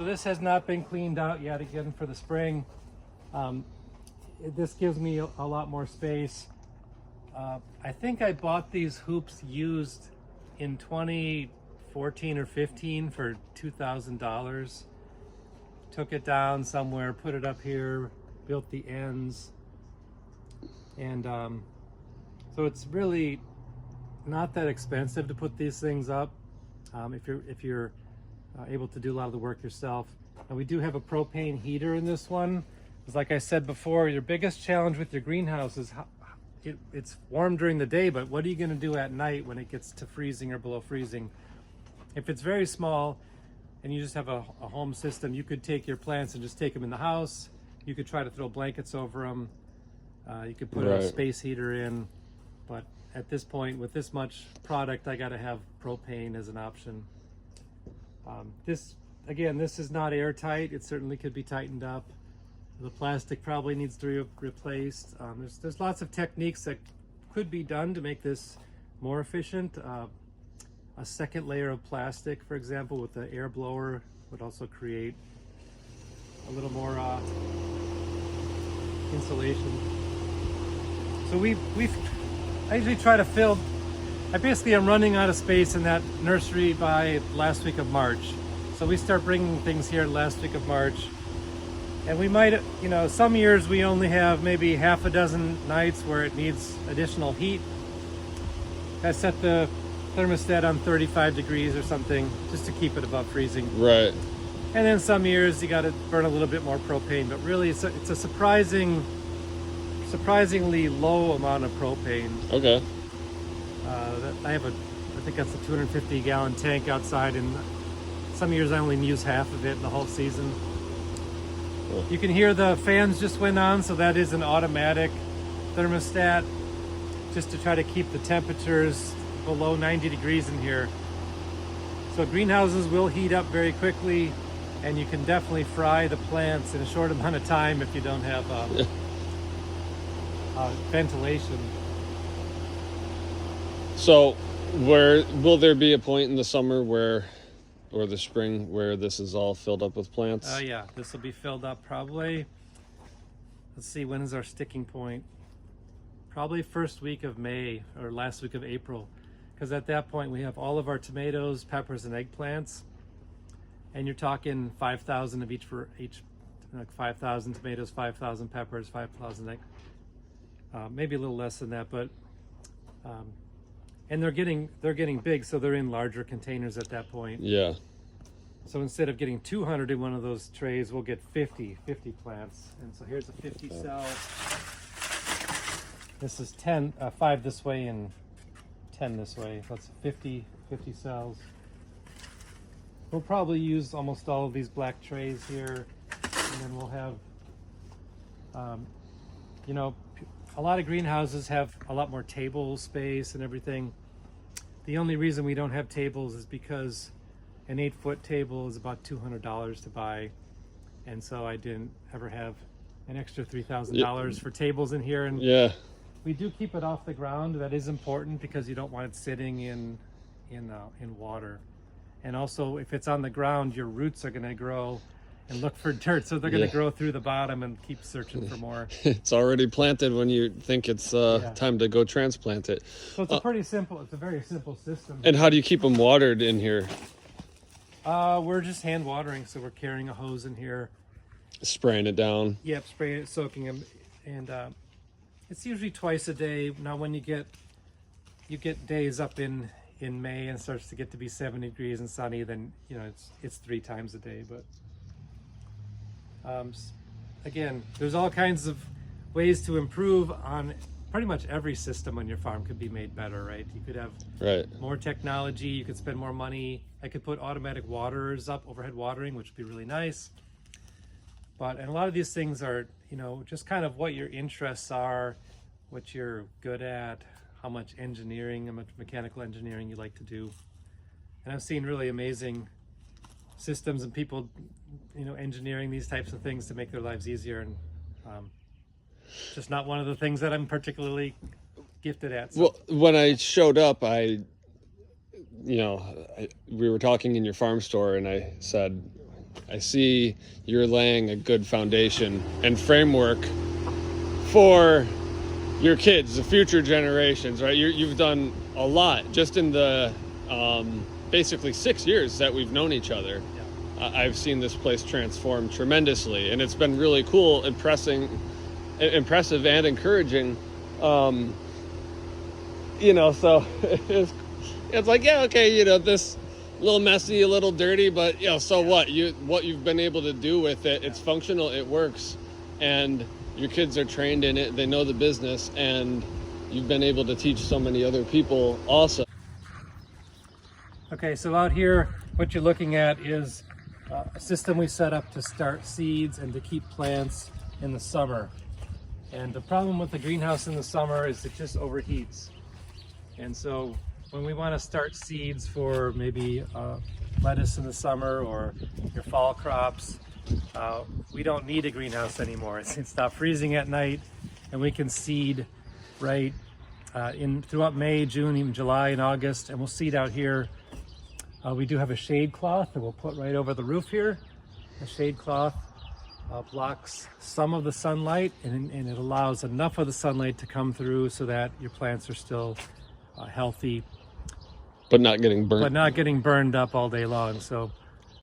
this has not been cleaned out yet again for the spring. This gives me a lot more space. I think I bought these hoops used in 2014 or 15 for $2,000. Took it down somewhere, put it up here, built the ends. And so it's really not that expensive to put these things up if you're able to do a lot of the work yourself. And we do have a propane heater in this one. Because like I said before, your biggest challenge with your greenhouse is it's warm during the day, but what are you going to do at night when it gets to freezing or below freezing? If it's very small and you just have a home system, you could take your plants and just take them in the house. You could try to throw blankets over them. You could put a space heater in, but at this point, with this much product, I got to have propane as an option. This is not airtight. It certainly could be tightened up. The plastic probably needs to be replaced. There's lots of techniques that could be done to make this more efficient. A second layer of plastic, for example, with the air blower would also create a little more insulation. So I usually try to fill. I basically am running out of space in that nursery by last week of March. So we start bringing things here last week of March. And we might, some years we only have maybe half a dozen nights where it needs additional heat. I set the thermostat on 35 degrees or something just to keep it above freezing. Right. And then some years you got to burn a little bit more propane, but really it's a surprisingly low amount of propane. Okay. I think that's a 250 gallon tank outside, and some years I only use half of it in the whole season. Cool. You can hear the fans just went on, so that is an automatic thermostat just to try to keep the temperatures below 90 degrees in here. So greenhouses will heat up very quickly, and you can definitely fry the plants in a short amount of time if you don't have ventilation. So will there be a point in the summer or the spring where this is all filled up with plants? Yeah, this will be filled up probably. Let's see, when is our sticking point? Probably first week of May or last week of April, because at that point we have all of our tomatoes, peppers, and eggplants, and you're talking 5,000 of each for each, like 5,000 tomatoes, 5,000 peppers, 5,000 egg, maybe a little less than that, but and they're getting big, so they're in larger containers at that point. Yeah. So instead of getting 200 in one of those trays, we'll get 50 plants. And so here's a 50 cell. This is 5 this way and 10 this way. That's 50 cells. We'll probably use almost all of these black trays here, and then we'll have, a lot of greenhouses have a lot more table space and everything. The only reason we don't have tables is because an 8-foot table is about $200 to buy, and so I didn't ever have an extra $3,000 for tables in here. And yeah, we do keep it off the ground. That is important because you don't want it sitting in water. And also, if it's on the ground, your roots are going to grow and look for dirt, so they're going to grow through the bottom and keep searching for more. It's already planted when you think it's time to go transplant it. So it's it's a very simple system. And how do you keep them watered in here? We're just hand watering, so we're carrying a hose in here. Spraying it down. Yep, spraying it, soaking them, and it's usually twice a day. Now when you get days up in May and it starts to get to be 70 degrees and sunny, then it's 3 times a day. But again, there's all kinds of ways to improve on pretty much every system on your farm. Could be made better, right? You could have more technology, you could spend more money. I could put automatic waterers up, overhead watering, which would be really nice. And a lot of these things are, just kind of what your interests are, what you're good at, how much engineering, how much mechanical engineering you like to do. And I've seen really amazing systems and people, engineering these types of things to make their lives easier. And just not one of the things that I'm particularly gifted at. So. Well, when I showed up, we were talking in your farm store, and I said, I see you're laying a good foundation and framework for your kids, the future generations, right? You've done a lot just in the basically 6 years that we've known each other. Yeah. I've seen this place transform tremendously, and it's been really cool, impressive and encouraging. You know, so it's like, yeah, okay, you know, this a little messy, a little dirty, but, you know, so what you've been able to do with it, it's functional, it works, and your kids are trained in it, they know the business, and you've been able to teach so many other people also. Okay, so out here, what you're looking at is a system we set up to start seeds and to keep plants in the summer. And the problem with the greenhouse in the summer is it just overheats. And so when we want to start seeds for maybe lettuce in the summer or your fall crops, we don't need a greenhouse anymore. It's not freezing at night, and we can seed right throughout May, June, even July and August, and we'll seed out here. We do have a shade cloth that we'll put right over the roof here. The shade cloth blocks some of the sunlight, and it allows enough of the sunlight to come through so that your plants are still healthy, but not getting burnt. But not getting burned up all day long. So